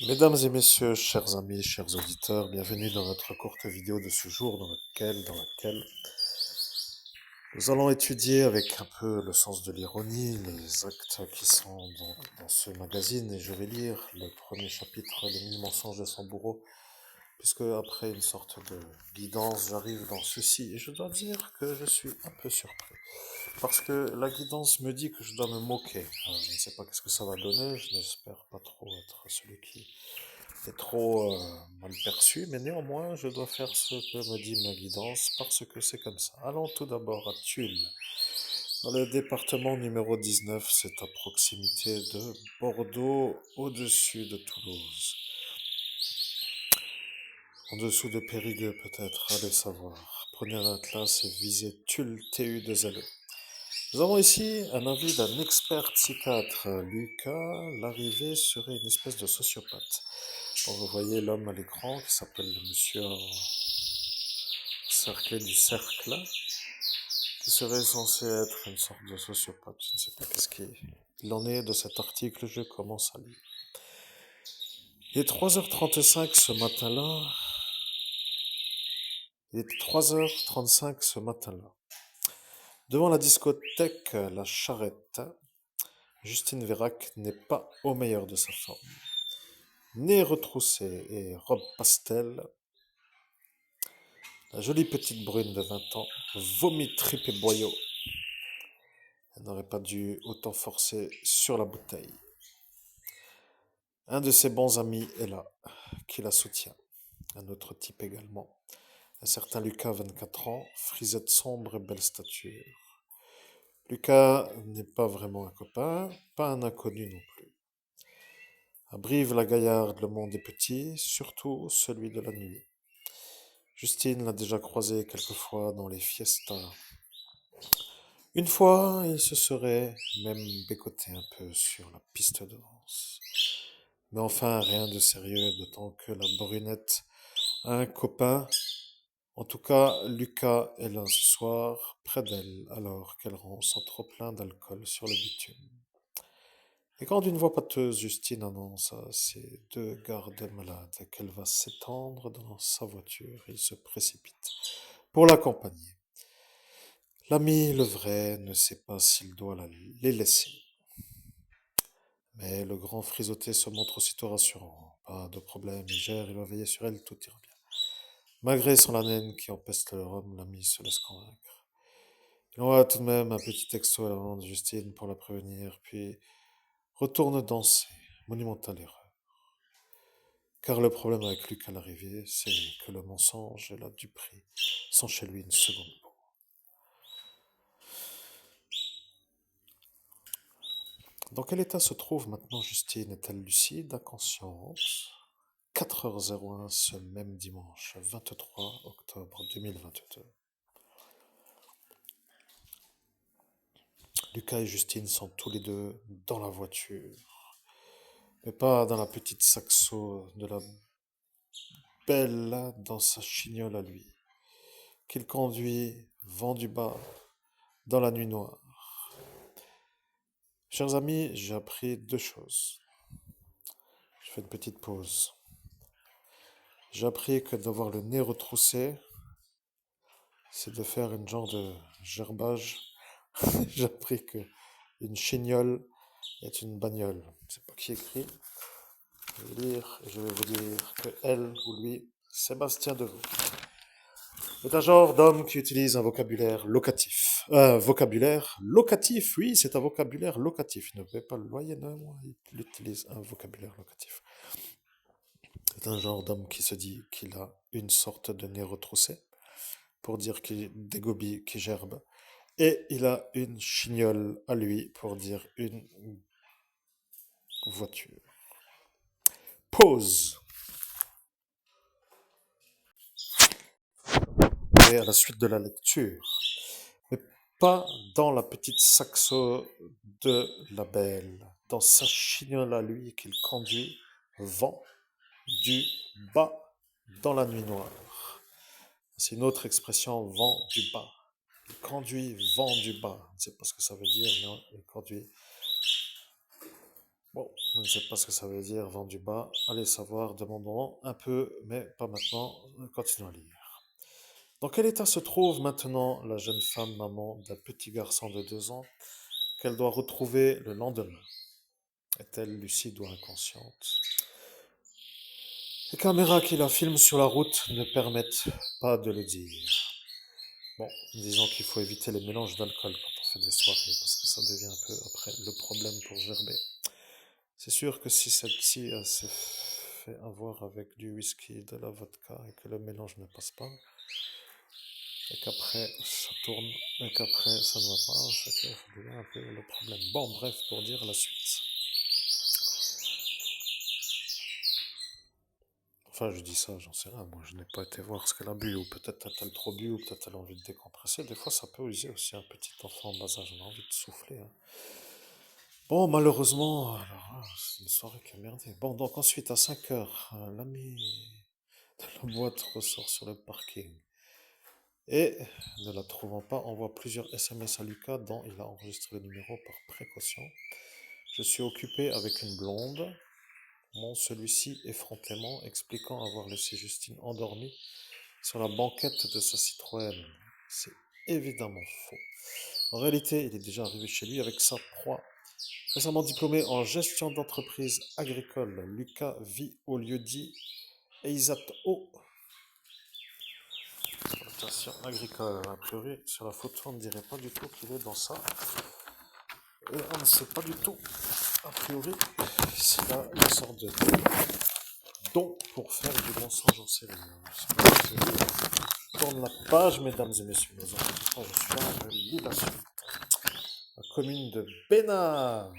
Mesdames et messieurs, chers amis, chers auditeurs, bienvenue dans notre courte vidéo de ce jour dans laquelle nous allons étudier avec un peu le sens de l'ironie les actes qui sont donc dans ce magazine et je vais lire le premier chapitre, Les 1000 mensonges de son bourreau, puisque après une sorte de guidance, j'arrive dans ceci et je dois dire que je suis un peu surpris. Parce que la guidance me dit que je dois me moquer. Alors, je ne sais pas qu'est-ce que ça va donner, je n'espère pas trop être celui qui est trop mal perçu, mais néanmoins, je dois faire ce que me dit ma guidance parce que c'est comme ça. Allons tout d'abord à Tulle, dans le département numéro 19, c'est à proximité de Bordeaux, au-dessus de Toulouse, en dessous de Périgueux peut-être, allez savoir. Prenez un atlas et visez Tulle, TU2LE. Nous avons ici un avis d'un expert psychiatre, Lucas. L'arrivée serait une espèce de sociopathe. Donc vous voyez l'homme à l'écran qui s'appelle le monsieur cerclé du cercle, qui serait censé être une sorte de sociopathe. Je ne sais pas qu'est-ce qu'il en est de cet article, je commence à lire. Il est 3h35 ce matin-là. Il est 3h35 ce matin-là. Devant la discothèque La Charrette, Justine Vérac n'est pas au meilleur de sa forme. Nez retroussé et robe pastel, la jolie petite brune de 20 ans vomit tripes et boyaux. Elle n'aurait pas dû autant forcer sur la bouteille. Un de ses bons amis est là, qui la soutient. Un autre type également. Un certain Lucas, 24 ans, frisette sombre et belle stature. Lucas n'est pas vraiment un copain, pas un inconnu non plus. À Brive-la-Gaillarde, le monde est petit, surtout celui de la nuit. Justine l'a déjà croisé quelquefois dans les fiestas. Une fois, il se serait même bécoté un peu sur la piste de danse. Mais enfin, rien de sérieux, d'autant que la brunette a un copain. En tout cas, Lucas est là ce soir, près d'elle, alors qu'elle ronce trop plein d'alcool sur le bitume. Et quand d'une voix pâteuse, Justine annonce à ses deux gardes malades qu'elle va s'étendre dans sa voiture, il se précipite pour l'accompagner. L'ami, le vrai, ne sait pas s'il doit les laisser. Mais le grand frisotté se montre aussitôt rassurant. Pas de problème, il gère, il va veiller sur elle, tout ira bien. Malgré son haleine qui empeste le rhum, l'ami se laisse convaincre. Il envoie tout de même un petit texto à la maman de Justine pour la prévenir, puis retourne danser. Monumentale erreur. Car le problème avec Luc à l'arrivée, c'est que le mensonge et la duperie sont chez lui une seconde peau. Dans quel état se trouve maintenant Justine? Est-elle lucide, inconsciente? 4h01 ce même dimanche, 23 octobre 2022. Lucas et Justine sont tous les deux dans la voiture, mais pas dans la petite saxo de la belle dans sa chignole à lui, qu'il conduit vent du bas dans la nuit noire. Chers amis, j'ai appris deux choses. Je fais une petite pause. J'ai appris que d'avoir le nez retroussé, c'est de faire une genre de gerbage. J'ai appris que une chignole est une bagnole. Je ne sais pas qui écrit. Je vais lire et je vais vous dire que elle ou lui, Sébastien Deveau, est un genre d'homme qui utilise un vocabulaire locatif. Vocabulaire locatif, oui, c'est un vocabulaire locatif. Il ne paie pas le loyer, non, il utilise un vocabulaire locatif. C'est un genre d'homme qui se dit qu'il a une sorte de nez retroussé, pour dire qu'il dégobie, qu'il gerbe. Et il a une chignole à lui pour dire une voiture. Pause. Et à la suite de la lecture. Mais pas dans la petite saxo de la belle. Dans sa chignole à lui qu'il conduit vent du bas dans la nuit noire. C'est une autre expression, vent du bas. Il conduit vent du bas. Je ne sais pas ce que ça veut dire, mais il conduit Bon, je ne sais pas ce que ça veut dire, vent du bas. Allez savoir, demandons un peu, mais pas maintenant. Continuons à lire. Dans quel état se trouve maintenant la jeune femme maman d'un petit garçon de 2 ans qu'elle doit retrouver le lendemain? Est-elle lucide ou inconsciente? Les caméras qui la filment sur la route ne permettent pas de le dire. Bon, disons qu'il faut éviter les mélanges d'alcool quand on fait des soirées, parce que ça devient un peu après le problème pour gerber. C'est sûr que si celle-ci s'est fait avoir avec du whisky, de la vodka, et que le mélange ne passe pas, et qu'après ça tourne, et qu'après ça ne va pas, c'est que ça devient un peu le problème. Bon, bref, pour dire la suite. Enfin, je dis ça, j'en sais rien. Moi, je n'ai pas été voir ce qu'elle a bu, ou peut-être a-t-elle trop bu, ou peut-être elle a envie de décompresser. Des fois, ça peut user aussi un petit enfant en bas âge. On a envie de souffler, hein. Bon, malheureusement, alors, c'est une soirée qui est merdée. Bon, donc ensuite, à 5 heures, l'ami de la boîte ressort sur le parking. Et, ne la trouvant pas, envoie plusieurs SMS à Lucas dont il a enregistré le numéro par précaution. Je suis occupé avec une blonde. Mon celui-ci effrontément, expliquant avoir laissé Justine endormie sur la banquette de sa Citroën. C'est évidemment faux. En réalité, il est déjà arrivé chez lui avec sa proie. Récemment diplômé en gestion d'entreprise agricole, Lucas vit au lieu-dit Eisato, exploitation agricole. A priori, sur la photo, on ne dirait pas du tout qu'il est dans ça. Et on ne sait pas du tout, a priori, s'il a une sorte de don pour faire du mensonge en série. Je tourne la page, mesdames et messieurs. Je suis là, je lis la suite. La commune de Bénard.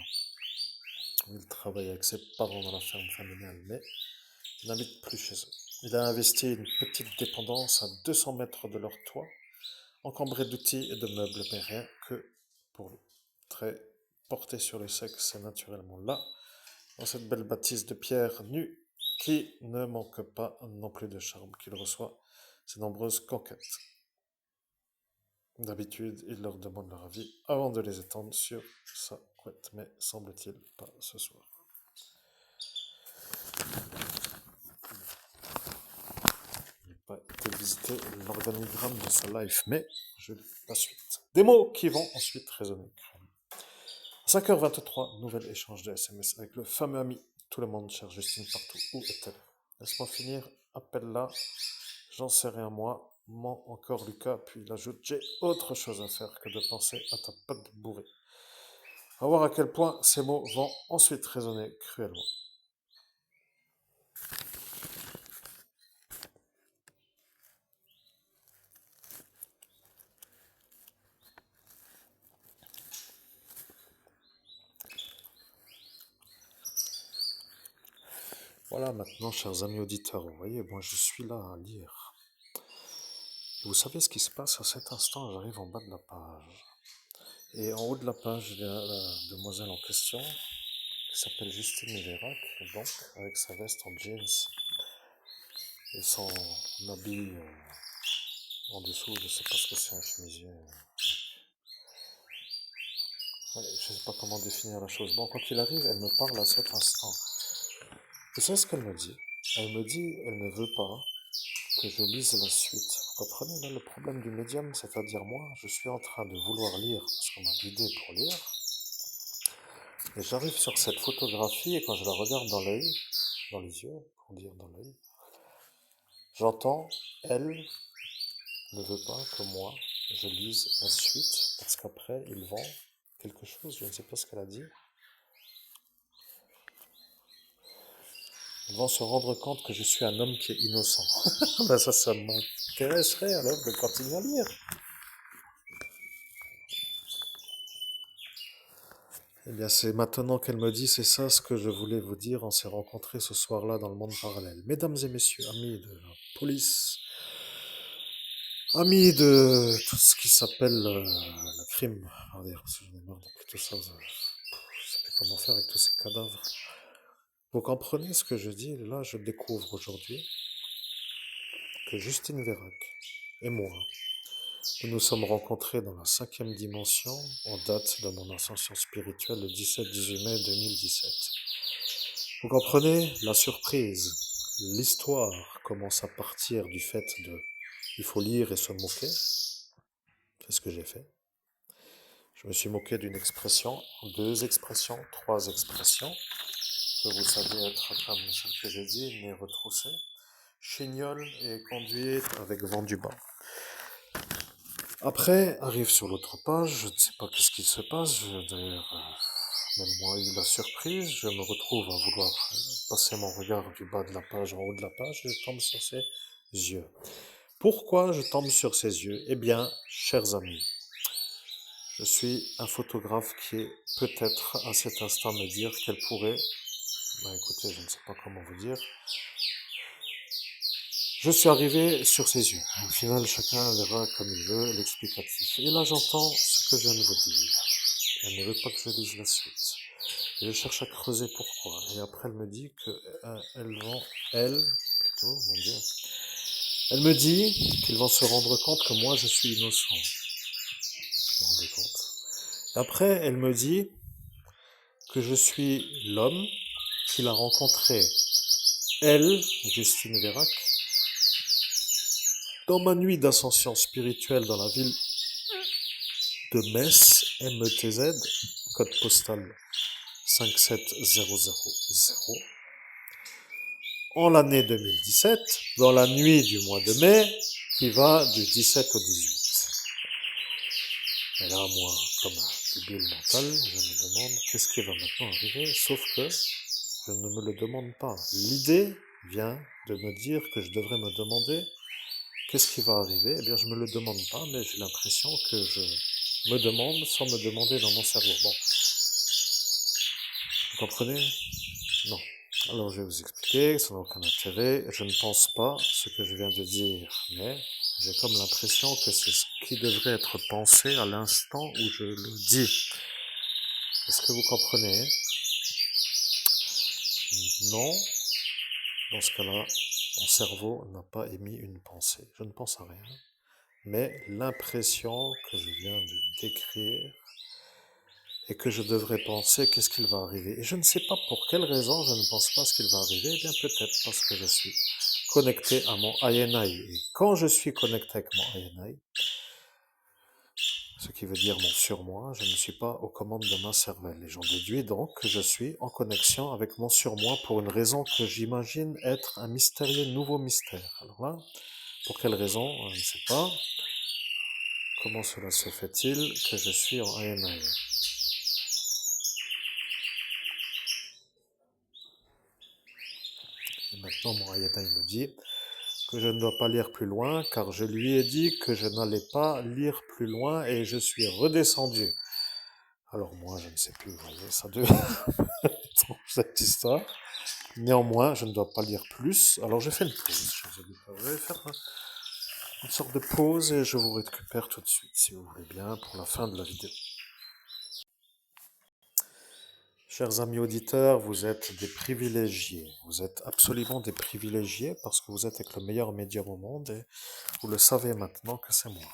Il travaille avec ses parents dans la ferme familiale, mais il n'habite plus chez eux. Il a investi une petite dépendance à 200 mètres de leur toit, encombrée d'outils et de meubles, mais rien que pour lui. Très porté sur le sexe, c'est naturellement là, dans cette belle bâtisse de pierre nue, qui ne manque pas non plus de charme, qu'il reçoit ses nombreuses conquêtes. D'habitude, il leur demande leur avis avant de les étendre sur sa couette, mais semble-t-il pas ce soir. Je n'ai pas été visiter l'organigramme de sa life, mais je lis la suite. Des mots qui vont ensuite résonner. 5h23, nouvel échange de SMS avec le fameux ami. Tout le monde cherche Justine partout. Où est-elle? Laisse-moi finir, appelle-la. J'en sais rien moi. Ment encore Lucas, puis il ajoute: j'ai autre chose à faire que de penser à ta patte bourrée. À voir à quel point ces mots vont ensuite résonner cruellement. Voilà, maintenant, chers amis auditeurs, vous voyez, moi je suis là à lire. Et vous savez ce qui se passe à cet instant? J'arrive en bas de la page. Et en haut de la page, il y a la demoiselle en question, qui s'appelle Justine Vérac, donc, avec sa veste en jeans et son habit en dessous, je sais pas ce que c'est, un chemisier. Ouais, je sais pas comment définir la chose. Bon, quoi qu'il arrive, elle me parle à cet instant. Vous savez ce qu'elle me dit? Elle me dit, elle ne veut pas que je lise la suite. Vous comprenez là le problème du médium, c'est-à-dire moi, je suis en train de vouloir lire parce qu'on m'a guidé pour lire, et j'arrive sur cette photographie et quand je la regarde dans l'œil, dans les yeux, pour dire dans l'œil, j'entends, elle ne veut pas que moi je lise la suite parce qu'après il vend quelque chose, je ne sais pas ce qu'elle a dit. Ils vont se rendre compte que je suis un homme qui est innocent. Ben ça m'intéresserait alors de continuer à lire. Eh bien, c'est maintenant qu'elle me dit, c'est ça ce que je voulais vous dire. On s'est rencontrés ce soir-là dans le monde parallèle. Mesdames et messieurs, amis de la police, amis de tout ce qui s'appelle le crime, on va dire, parce que j'en ai marre de tout ça. Je sais plus comment faire avec tous ces cadavres. Vous comprenez ce que je dis? Là, je découvre aujourd'hui que Justine Vérac et moi, nous nous sommes rencontrés dans la 5e dimension en date de mon ascension spirituelle le 17-18 mai 2017. Vous comprenez la surprise? L'histoire commence à partir du fait de il faut lire et se moquer. C'est ce que j'ai fait. Je me suis moqué d'une expression, deux expressions, trois expressions, que vous savez être comme celle que j'ai dit, nez retroussé, chignole et conduite avec vent du bas. Après, arrive sur l'autre page, je ne sais pas qu'est-ce qui se passe, d'ailleurs, même moi eu la surprise, je me retrouve à vouloir passer mon regard du bas de la page en haut de la page, et je tombe sur ses yeux. Pourquoi je tombe sur ses yeux? Eh bien, chers amis, je suis un photographe qui est peut-être à cet instant me dire qu'elle pourrait, écoutez, je ne sais pas comment vous dire, je suis arrivé sur ses yeux. Au final, chacun verra comme il veut l'explicatif. Et là, j'entends ce que je viens de vous dire. Elle ne veut pas que je lise la suite. Et je cherche à creuser pourquoi. Et après, elle me dit que mon Dieu, elle me dit qu'ils vont se rendre compte que moi, je suis innocent. Vous vous rendez compte? Et après, elle me dit que je suis l'homme qu'il a rencontré, elle, Justine Vérac, dans ma nuit d'ascension spirituelle dans la ville de Metz, METZ, code postal 57000, en l'année 2017, dans la nuit du mois de mai, qui va du 17 au 18. Et là, moi, comme un débile mental, je me demande qu'est-ce qui va maintenant arriver, sauf que je ne me le demande pas. L'idée vient de me dire que je devrais me demander qu'est-ce qui va arriver. Eh bien, je ne me le demande pas, mais j'ai l'impression que je me demande sans me demander dans mon cerveau. Bon, vous comprenez? Non. Alors, je vais vous expliquer, ça n'a aucun intérêt. Je ne pense pas ce que je viens de dire, mais j'ai comme l'impression que c'est ce qui devrait être pensé à l'instant où je le dis. Est-ce que vous comprenez? Non. Dans ce cas-là, mon cerveau n'a pas émis une pensée. Je ne pense à rien. Mais l'impression que je viens de décrire et que je devrais penser qu'est-ce qu'il va arriver. Et je ne sais pas pour quelle raison je ne pense pas ce qu'il va arriver. Eh bien, peut-être parce que je suis connecté à mon INI. Et quand je suis connecté avec mon INI, ce qui veut dire mon surmoi, je ne suis pas aux commandes de ma cervelle. Et j'en déduis donc que je suis en connexion avec mon surmoi pour une raison que j'imagine être un mystérieux nouveau mystère. Alors là, pour quelle raison, je ne sais pas. Comment cela se fait-il que je suis en INI? Et maintenant, mon INI me dit que je ne dois pas lire plus loin, car je lui ai dit que je n'allais pas lire plus loin et je suis redescendu. Alors moi, je ne sais plus, vous voyez, ça devient cette histoire. Néanmoins, je ne dois pas lire plus. Alors je fais une pause, chers auditeurs. Je vais faire une sorte de pause et je vous récupère tout de suite, si vous voulez bien, pour la fin de la vidéo. Chers amis auditeurs, vous êtes des privilégiés. Vous êtes absolument des privilégiés parce que vous êtes avec le meilleur médium au monde et vous le savez maintenant que c'est moi,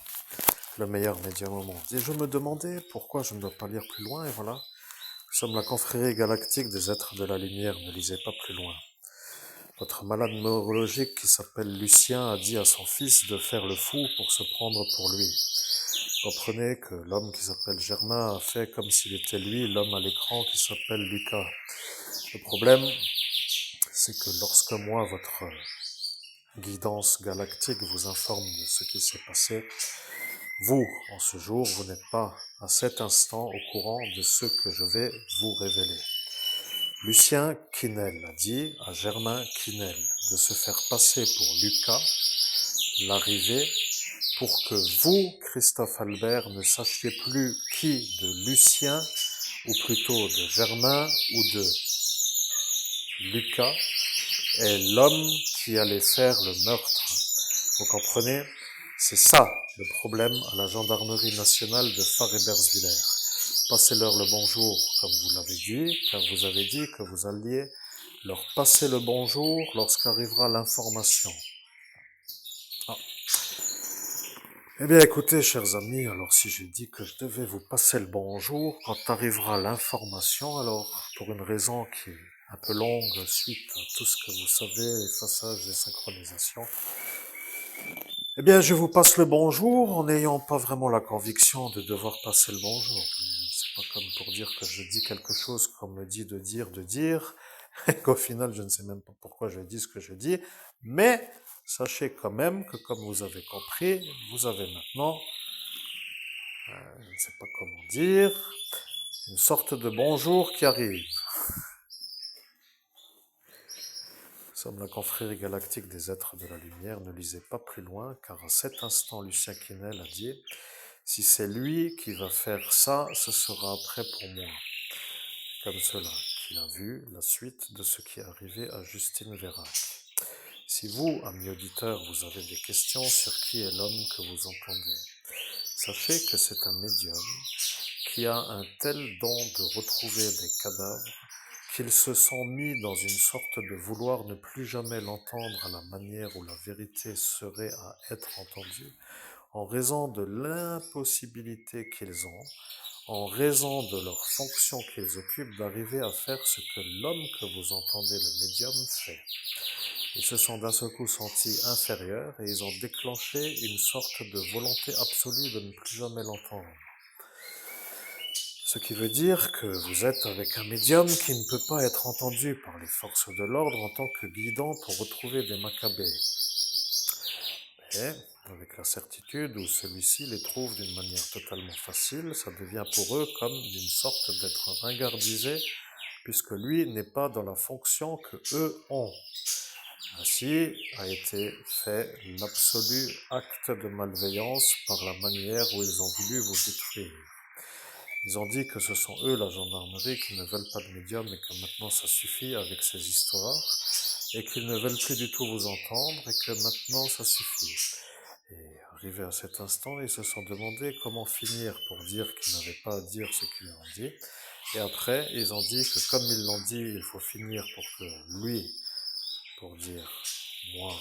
le meilleur médium au monde. Et je me demandais pourquoi je ne dois pas lire plus loin et voilà. Nous sommes la confrérie galactique des êtres de la lumière, ne lisez pas plus loin. Votre malade neurologique qui s'appelle Lucien a dit à son fils de faire le fou pour se prendre pour lui. Comprenez que l'homme qui s'appelle Germain a fait comme s'il était lui, l'homme à l'écran qui s'appelle Lucas. Le problème, c'est que lorsque moi, votre guidance galactique vous informe de ce qui s'est passé, vous, en ce jour, vous n'êtes pas à cet instant au courant de ce que je vais vous révéler. Lucien Quinel a dit à Germain Quinel de se faire passer pour Lucas, l'arrivée, pour que vous, Christophe Albert, ne sachiez plus qui de Lucien, ou plutôt de Germain, ou de Lucas, est l'homme qui allait faire le meurtre. Vous comprenez? C'est ça le problème à la gendarmerie nationale de Far-Ebersviller. Passez-leur le bonjour, comme vous l'avez dit, car vous avez dit que vous alliez leur passer le bonjour lorsqu'arrivera l'information. Ah. Eh bien, écoutez, chers amis, alors si j'ai dit que je devais vous passer le bonjour, quand arrivera l'information, alors pour une raison qui est un peu longue suite à tout ce que vous savez, les passages, les synchronisations. Eh bien, je vous passe le bonjour en n'ayant pas vraiment la conviction de devoir passer le bonjour. C'est pas comme pour dire que je dis quelque chose qu'on me dit de dire, et qu'au final, je ne sais même pas pourquoi je dis ce que je dis. Mais sachez quand même que, comme vous avez compris, vous avez maintenant, je ne sais pas comment dire, une sorte de bonjour qui arrive. Nous sommes la confrérie galactique des êtres de la lumière. Ne lisez pas plus loin, car à cet instant, Lucien Quesnel a dit « Si c'est lui qui va faire ça, ce sera après pour moi. » Comme cela, qu'il a vu la suite de ce qui est arrivé à Justine Vérac. Si vous, amis auditeurs, vous avez des questions sur qui est l'homme que vous entendez, sachez que c'est un médium qui a un tel don de retrouver des cadavres qu'ils se sont mis dans une sorte de vouloir ne plus jamais l'entendre à la manière où la vérité serait à être entendue, en raison de l'impossibilité qu'ils ont, en raison de leur fonction qu'ils occupent, d'arriver à faire ce que l'homme que vous entendez, le médium, fait. Ils se sont d'un seul coup sentis inférieurs et ils ont déclenché une sorte de volonté absolue de ne plus jamais l'entendre. Ce qui veut dire que vous êtes avec un médium qui ne peut pas être entendu par les forces de l'ordre en tant que guidant pour retrouver des Maccabées. Mais, avec la certitude où celui-ci les trouve d'une manière totalement facile, ça devient pour eux comme une sorte d'être ringardisé, puisque lui n'est pas dans la fonction que eux ont. Ainsi a été fait l'absolu acte de malveillance par la manière où ils ont voulu vous détruire. Ils ont dit que ce sont eux, la gendarmerie, qui ne veulent pas de médium et que maintenant ça suffit avec ces histoires et qu'ils ne veulent plus du tout vous entendre et que maintenant ça suffit. Et arrivé à cet instant, ils se sont demandé comment finir pour dire qu'ils n'avaient pas à dire ce qu'ils ont dit. Et après, ils ont dit que comme ils l'ont dit, il faut finir pour que lui, pour dire « moi »,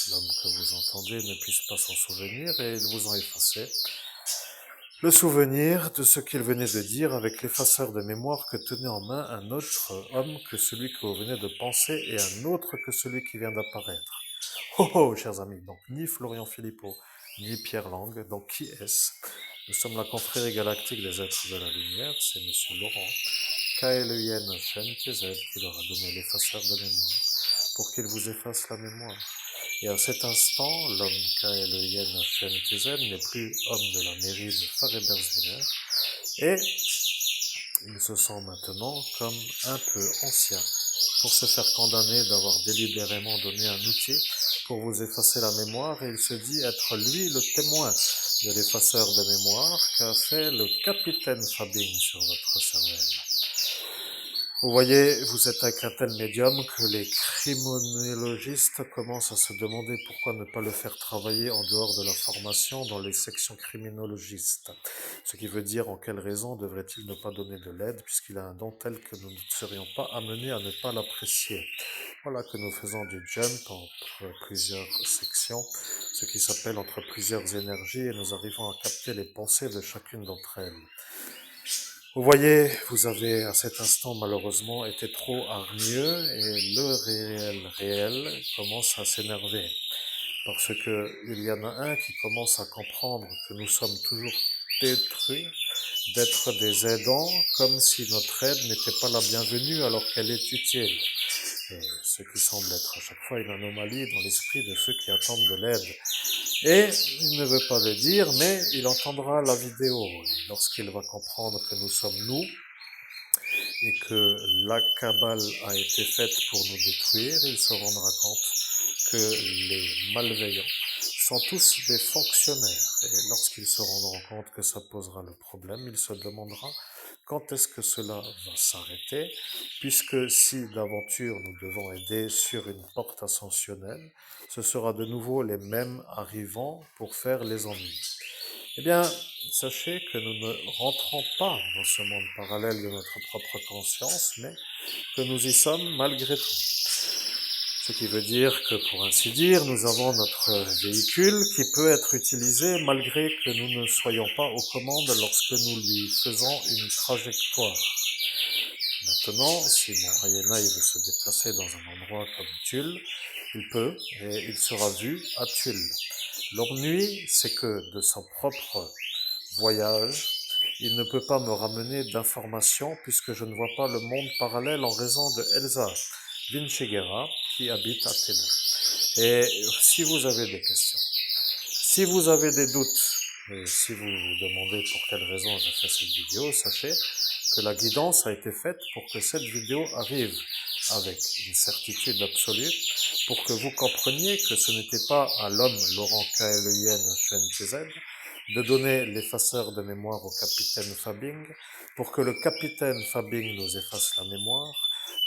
l'homme que vous entendez, ne puisse pas s'en souvenir et ils vous ont effacé le souvenir de ce qu'il venait de dire avec l'effaceur de mémoire que tenait en main un autre homme que celui que vous venez de penser et un autre que celui qui vient d'apparaître. Oh oh, chers amis, donc ni Florian Philippot, ni Pierre Lang, donc qui est-ce? Nous sommes la confrérie galactique des êtres de la lumière, c'est Monsieur Laurent, KLEN Shen-TZ, qui leur a donné l'effaceur de mémoire, pour qu'il vous efface la mémoire. Et à cet instant, l'homme KLEN Shen-TZ n'est plus homme de la mairie de Fareberswiller, et il se sent maintenant comme un peu ancien pour se faire condamner d'avoir délibérément donné un outil pour vous effacer la mémoire, et il se dit être lui le témoin de l'effaceur de mémoire qu'a fait le capitaine Fabing sur votre cervelle. Vous voyez, vous êtes avec un tel médium que les criminologistes commencent à se demander pourquoi ne pas le faire travailler en dehors de la formation dans les sections criminologistes. Ce qui veut dire en quelle raison devrait-il ne pas donner de l'aide puisqu'il a un don tel que nous ne serions pas amenés à ne pas l'apprécier. Voilà que nous faisons du jump entre plusieurs sections, ce qui s'appelle entre plusieurs énergies, et nous arrivons à capter les pensées de chacune d'entre elles. Vous voyez, vous avez à cet instant malheureusement été trop hargneux et le réel commence à s'énerver. Parce que il y en a un qui commence à comprendre que nous sommes toujours détruits d'être des aidants, comme si notre aide n'était pas la bienvenue alors qu'elle est utile. Et ce qui semble être à chaque fois une anomalie dans l'esprit de ceux qui attendent de l'aide. Et il ne veut pas le dire, mais il entendra la vidéo. Et lorsqu'il va comprendre que nous sommes nous, et que la cabale a été faite pour nous détruire, il se rendra compte que les malveillants sont tous des fonctionnaires. Et lorsqu'il se rendra compte que ça posera le problème, il se demandera quand est-ce que cela va s'arrêter, puisque si d'aventure nous devons aider sur une porte ascensionnelle, ce sera de nouveau les mêmes arrivants pour faire les ennuis. Eh bien, sachez que nous ne rentrons pas dans ce monde parallèle de notre propre conscience, mais que nous y sommes malgré tout. Ce qui veut dire que, pour ainsi dire, nous avons notre véhicule qui peut être utilisé malgré que nous ne soyons pas aux commandes lorsque nous lui faisons une trajectoire. Maintenant, si mon Ayana il veut se déplacer dans un endroit comme Tulle, il peut, et il sera vu à Tulle. L'ennui, c'est que de son propre voyage, il ne peut pas me ramener d'informations puisque je ne vois pas le monde parallèle en raison de Elsa Vinciguerra qui habite à Tédin. Et si vous avez des questions, si vous avez des doutes, et si vous vous demandez pour quelle raison j'ai fait cette vidéo, sachez que la guidance a été faite pour que cette vidéo arrive avec une certitude absolue, pour que vous compreniez que ce n'était pas à l'homme Laurent Kaeleyen Shen de donner l'effaceur de mémoire au capitaine Fabing, pour que le capitaine Fabing nous efface la mémoire,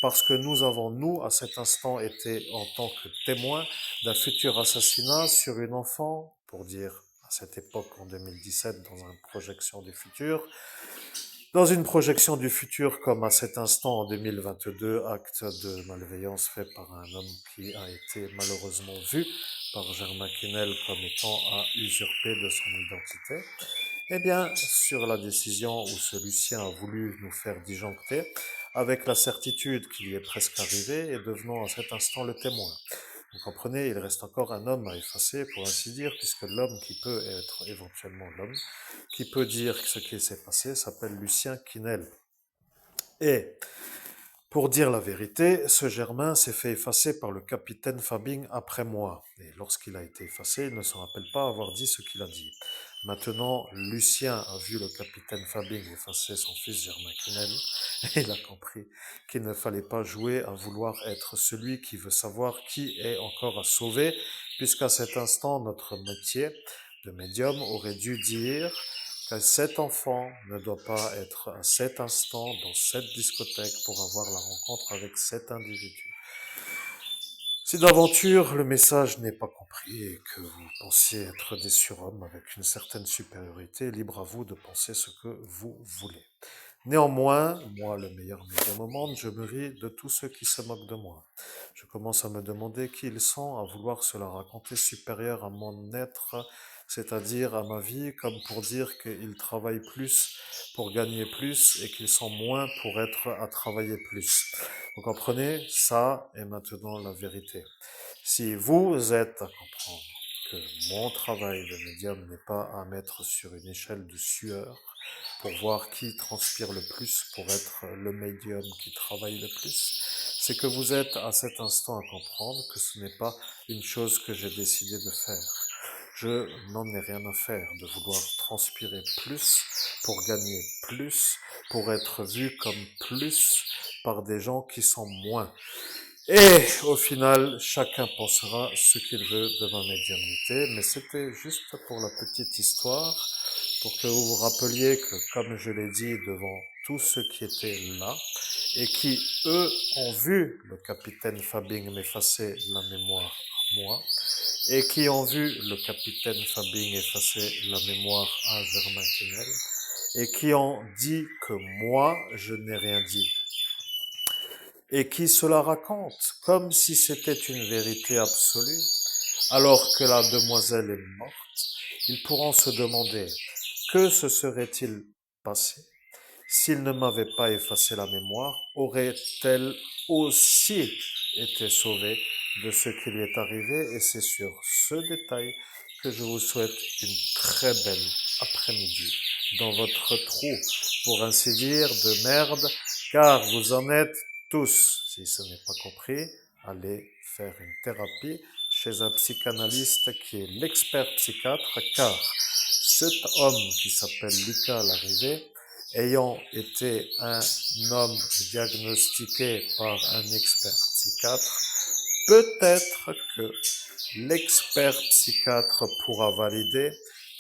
parce que nous avons, nous, à cet instant, été en tant que témoins d'un futur assassinat sur une enfant, pour dire à cette époque, en 2017, dans une projection du futur, comme à cet instant, en 2022, acte de malveillance fait par un homme qui a été malheureusement vu par Germain Quesnel comme étant à usurper de son identité. Eh bien, sur la décision où ce Lucien a voulu nous faire disjoncter, avec la certitude qu'il y est presque arrivé, et devenant à cet instant le témoin. Vous comprenez, il reste encore un homme à effacer, pour ainsi dire, puisque l'homme qui peut être éventuellement l'homme, qui peut dire ce qui s'est passé, s'appelle Lucien Quesnel. Et, pour dire la vérité, ce Germain s'est fait effacer par le capitaine Fabing après moi. Et lorsqu'il a été effacé, il ne se rappelle pas avoir dit ce qu'il a dit. Maintenant, Lucien a vu le capitaine Fabing effacer son fils Germain Quesnel, et il a compris qu'il ne fallait pas jouer à vouloir être celui qui veut savoir qui est encore à sauver, puisqu'à cet instant, notre métier de médium aurait dû dire que cet enfant ne doit pas être à cet instant dans cette discothèque pour avoir la rencontre avec cet individu. Si d'aventure le message n'est pas compris et que vous pensiez être des surhommes avec une certaine supériorité, libre à vous de penser ce que vous voulez. Néanmoins, moi, le meilleur médium au monde, je me ris de tous ceux qui se moquent de moi. Je commence à me demander qui ils sont, à vouloir se la raconter supérieur à mon être, c'est-à-dire à ma vie, comme pour dire qu'ils travaillent plus pour gagner plus et qu'ils sont moins pour être à travailler plus. Vous comprenez? Ça est maintenant la vérité. Si vous êtes à comprendre que mon travail de médium n'est pas à mettre sur une échelle de sueur pour voir qui transpire le plus pour être le médium qui travaille le plus, c'est que vous êtes à cet instant à comprendre que ce n'est pas une chose que j'ai décidé de faire. Je n'en ai rien à faire de vouloir transpirer plus pour gagner plus, pour être vu comme plus par des gens qui sont moins. Et au final, chacun pensera ce qu'il veut de ma médiumnité, mais c'était juste pour la petite histoire, pour que vous vous rappeliez que, comme je l'ai dit devant tous ceux qui étaient là, et qui, eux, ont vu le capitaine Fabing m'effacer la mémoire à moi, et qui ont vu le capitaine Fabing effacer la mémoire à Germain Quesnel, et qui ont dit que moi, je n'ai rien dit, et qui se la racontent comme si c'était une vérité absolue, alors que la demoiselle est morte, ils pourront se demander que se serait-il passé s'il ne m'avait pas effacé la mémoire, aurait-elle aussi été sauvée de ce qui lui est arrivé? Et c'est sur ce détail que je vous souhaite une très belle après-midi dans votre trou, pour ainsi dire, de merde, car vous en êtes tous. Si ce n'est pas compris, allez faire une thérapie chez un psychanalyste qui est l'expert psychiatre, car cet homme qui s'appelle Lucas Larrivée, ayant été un homme diagnostiqué par un expert psychiatre, peut-être que l'expert psychiatre pourra valider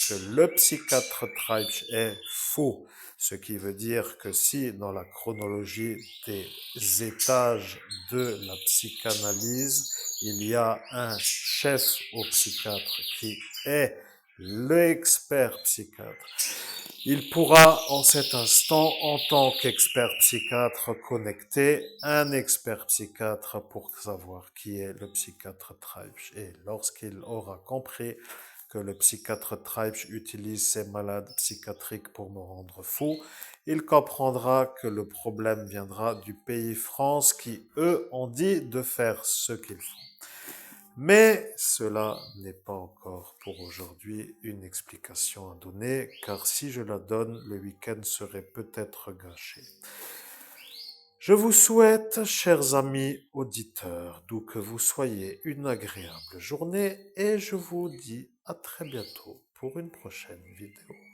que le psychiatre Treibsch est faux. Ce qui veut dire que si dans la chronologie des étages de la psychanalyse, il y a un chef au psychiatre qui est l'expert psychiatre, il pourra en cet instant, en tant qu'expert psychiatre, connecter un expert psychiatre pour savoir qui est le psychiatre Treibsch. Et lorsqu'il aura compris que le psychiatre Treibsch utilise ses malades psychiatriques pour me rendre fou, il comprendra que le problème viendra du pays France qui, eux, ont dit de faire ce qu'ils font. Mais cela n'est pas encore pour aujourd'hui une explication à donner, car si je la donne, le week-end serait peut-être gâché. Je vous souhaite, chers amis auditeurs, d'où que vous soyez, une agréable journée et je vous dis à très bientôt pour une prochaine vidéo.